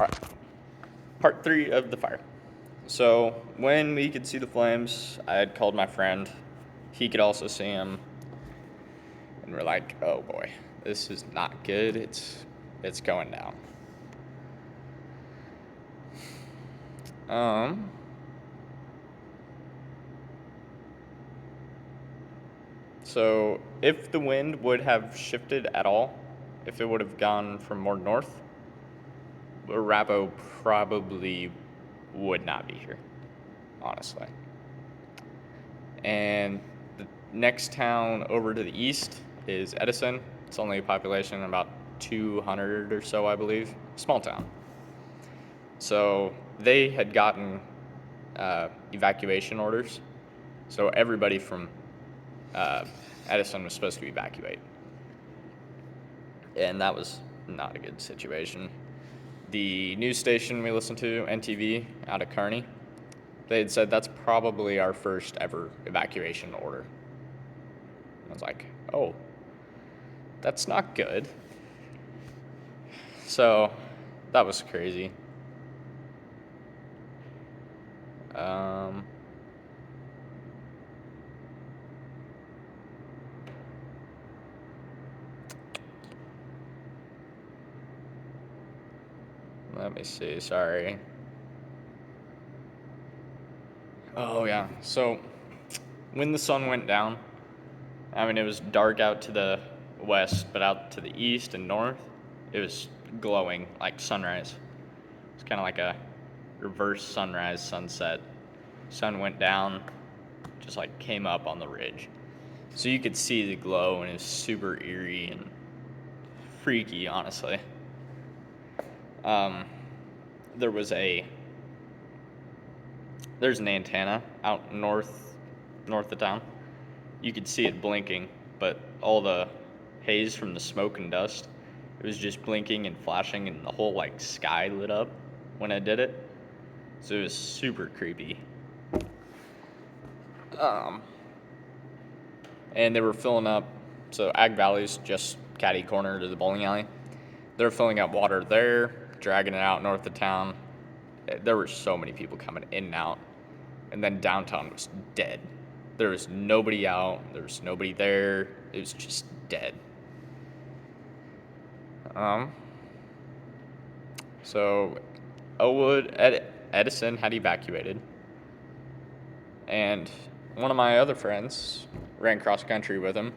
right, part 3 of the fire. So when we could see the flames, I had called my friend. He could also see them, and we're like, "Oh boy, this is not good. It's going down." Um. So if the wind would have shifted at all, if it would have gone from more north, Arapahoe probably would not be here, honestly. And the next town over to the east is Edison. It's only a population of about 200 or so, I believe. Small town. So they had gotten evacuation orders. So everybody from Edison was supposed to evacuate. And that was not a good situation. The news station we listened to, NTV, out of Kearney, they had said that's probably our first ever evacuation order. I was like, oh, that's not good. So that was crazy. Um, Let me see, sorry. Oh, yeah. So when the sun went down, I mean, it was dark out to the west, but out to the east and north, it was glowing like sunrise. It's kind of like a reverse sunrise, sunset. Sun went down, just like came up on the ridge. So you could see the glow, and it was super eerie and freaky, honestly. Um, there was there's an antenna out north of town. You could see it blinking, but all the haze from the smoke and dust, it was just blinking and flashing, and the whole like sky lit up when I did it. So it was super creepy. Um, and they were filling up. So Ag Valley's just catty corner to the bowling alley. They're filling up water there, dragging it out north of town. There were so many people coming in and out, and then downtown was dead. There was nobody out. There was nobody there. It was just dead. Um, so Elwood, Edison had evacuated, and one of my other friends ran cross country with him.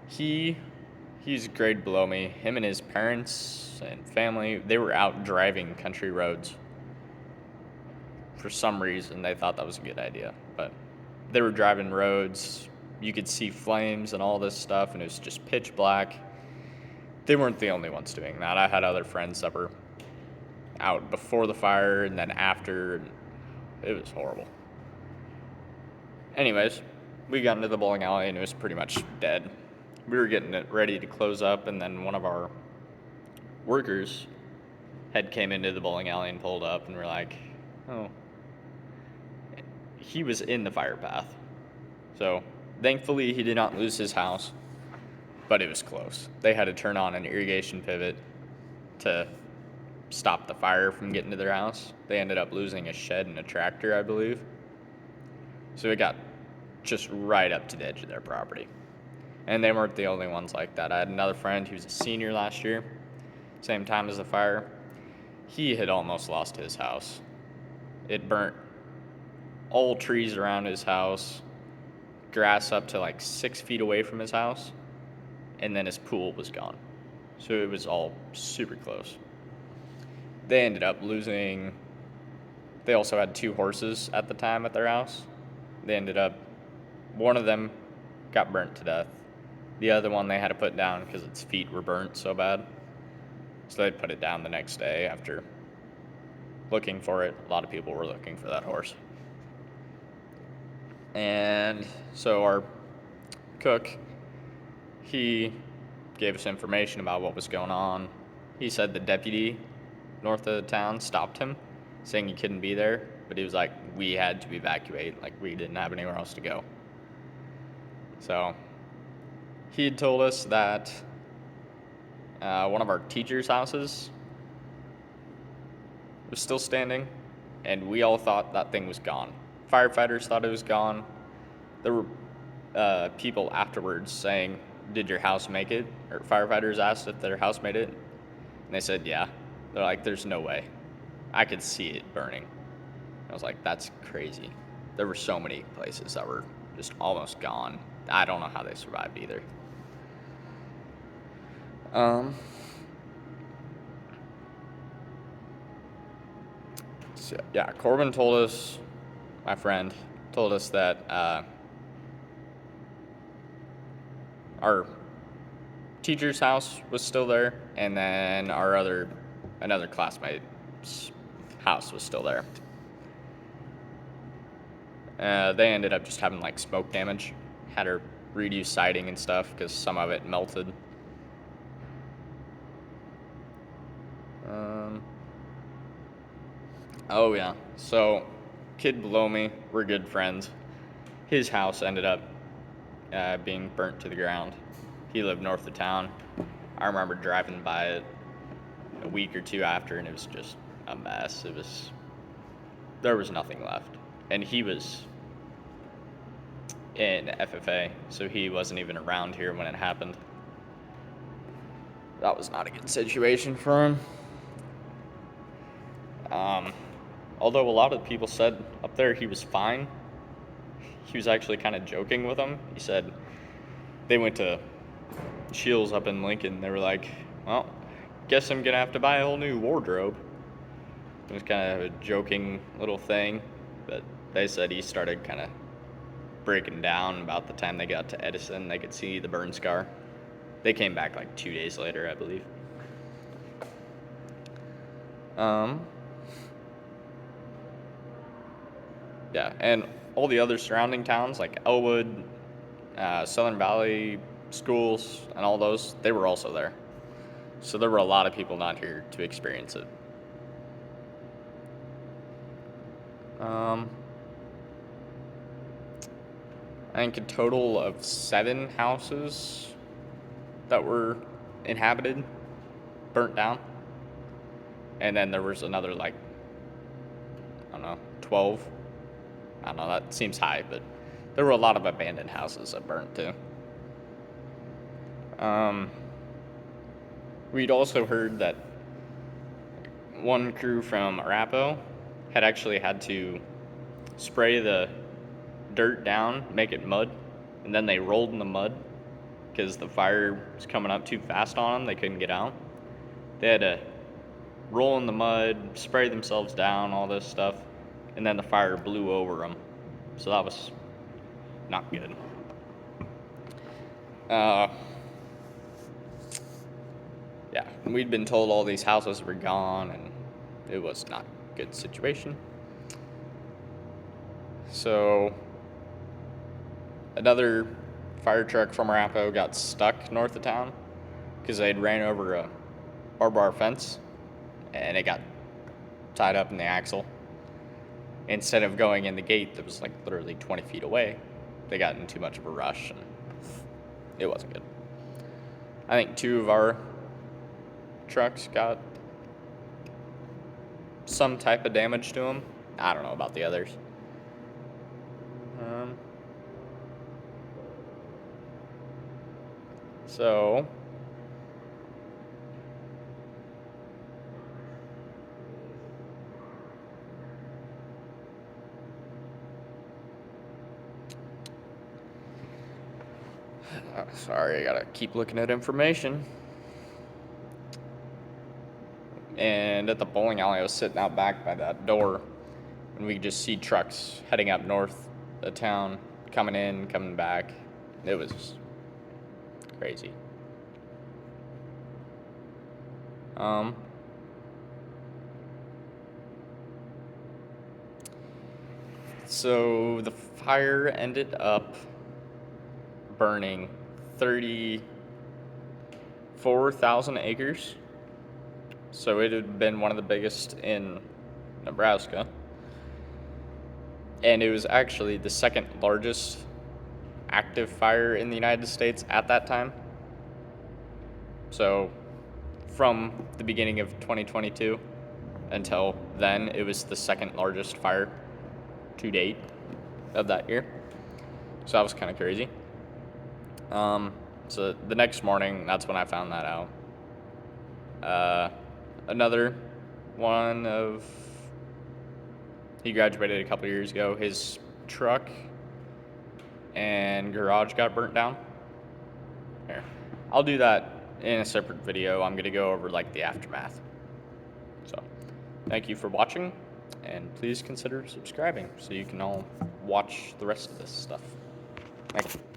He's a grade below me. Him and his parents and family, they were out driving country roads. For some reason, they thought that was a good idea, but they were driving roads. You could see flames and all this stuff, and it was just pitch black. They weren't the only ones doing that. I had other friends that were out before the fire and then after, and it was horrible. Anyways, we got into the bowling alley, and it was pretty much dead. We were getting it ready to close up, and then one of our workers had came into the bowling alley and pulled up, and we're like, oh. He was in the fire path. So thankfully he did not lose his house, but it was close. They had to turn on an irrigation pivot to stop the fire from getting to their house. They ended up losing a shed and a tractor, I believe. So it got just right up to the edge of their property. And they weren't the only ones like that. I had another friend who was a senior last year, same time as the fire. He had almost lost his house. It burnt all trees around his house, grass up to like 6 feet away from his house, and then his pool was gone. So it was all super close. They ended up losing, they also had 2 horses at the time at their house. They ended up, one of them got burnt to death. The other one they had to put down because its feet were burnt so bad. So they put it down the next day after looking for it. A lot of people were looking for that horse. And so our cook, he gave us information about what was going on. He said the deputy north of the town stopped him, saying he couldn't be there, but he was like, we had to evacuate, like we didn't have anywhere else to go. So he had told us that one of our teachers' houses was still standing, and we all thought that thing was gone. Firefighters thought it was gone. There were people afterwards saying, "Did your house make it?" Or firefighters asked if their house made it, and they said, "Yeah." They're like, "There's no way. I could see it burning." I was like, "That's crazy." There were so many places that were just almost gone. I don't know how they survived either. So, yeah, Corbin told us, my friend, told us that our teacher's house was still there, and then another classmate's house was still there. They ended up just having like smoke damage, had to redo siding and stuff because some of it melted. Oh yeah, so kid below me, we're good friends. His house ended up being burnt to the ground. He lived north of town. I remember driving by it a week or two after, and it was just a mess. There was nothing left, and he was in FFA, so he wasn't even around here when it happened. That was not a good situation for him. Although a lot of people said up there he was fine, he was actually kind of joking with them. He said they went to Shields up in Lincoln. They were like, "Well, guess I'm gonna have to buy a whole new wardrobe." It was kind of a joking little thing, but they said he started kind of breaking down about the time they got to Edison. They could see the burn scar. They came back like 2 days later, I believe. Yeah, and all the other surrounding towns like Elwood, Southern Valley schools, and all those, they were also there. So there were a lot of people not here to experience it. I think a total of 7 houses that were inhabited burnt down. And then there was another, like, I don't know, 12. I don't know, that seems high, but there were a lot of abandoned houses that burnt too. We'd also heard that one crew from Arapahoe had actually had to spray the dirt down, make it mud, and then they rolled in the mud because the fire was coming up too fast on them. They couldn't get out. They had to roll in the mud, spray themselves down, all this stuff, and then the fire blew over them. So that was not good. Yeah, we'd been told all these houses were gone, and it was not a good situation. So another fire truck from Arapahoe got stuck north of town because they'd ran over a barbed wire fence, and it got tied up in the axle. Instead of going in the gate that was like literally 20 feet away, they got in too much of a rush, and it wasn't good. I think 2 of our trucks got some type of damage to them. I don't know about the others. So sorry, I gotta keep looking at information. And at the bowling alley, I was sitting out back by that door, and we could just see trucks heading up north of town, coming in, coming back. It was crazy. So the fire ended up burning 34,000 acres. So it had been one of the biggest in Nebraska. And it was actually the second largest active fire in the United States at that time. So from the beginning of 2022, Until then, it was the second largest fire to date of that year. So that was kind of crazy. So the next morning, that's when I found that out. Another one of, he graduated a couple years ago. His truck and garage got burnt down. Here, I'll do that in a separate video. I'm gonna go over like the aftermath. So, thank you for watching, and please consider subscribing so you can all watch the rest of this stuff. Thank you.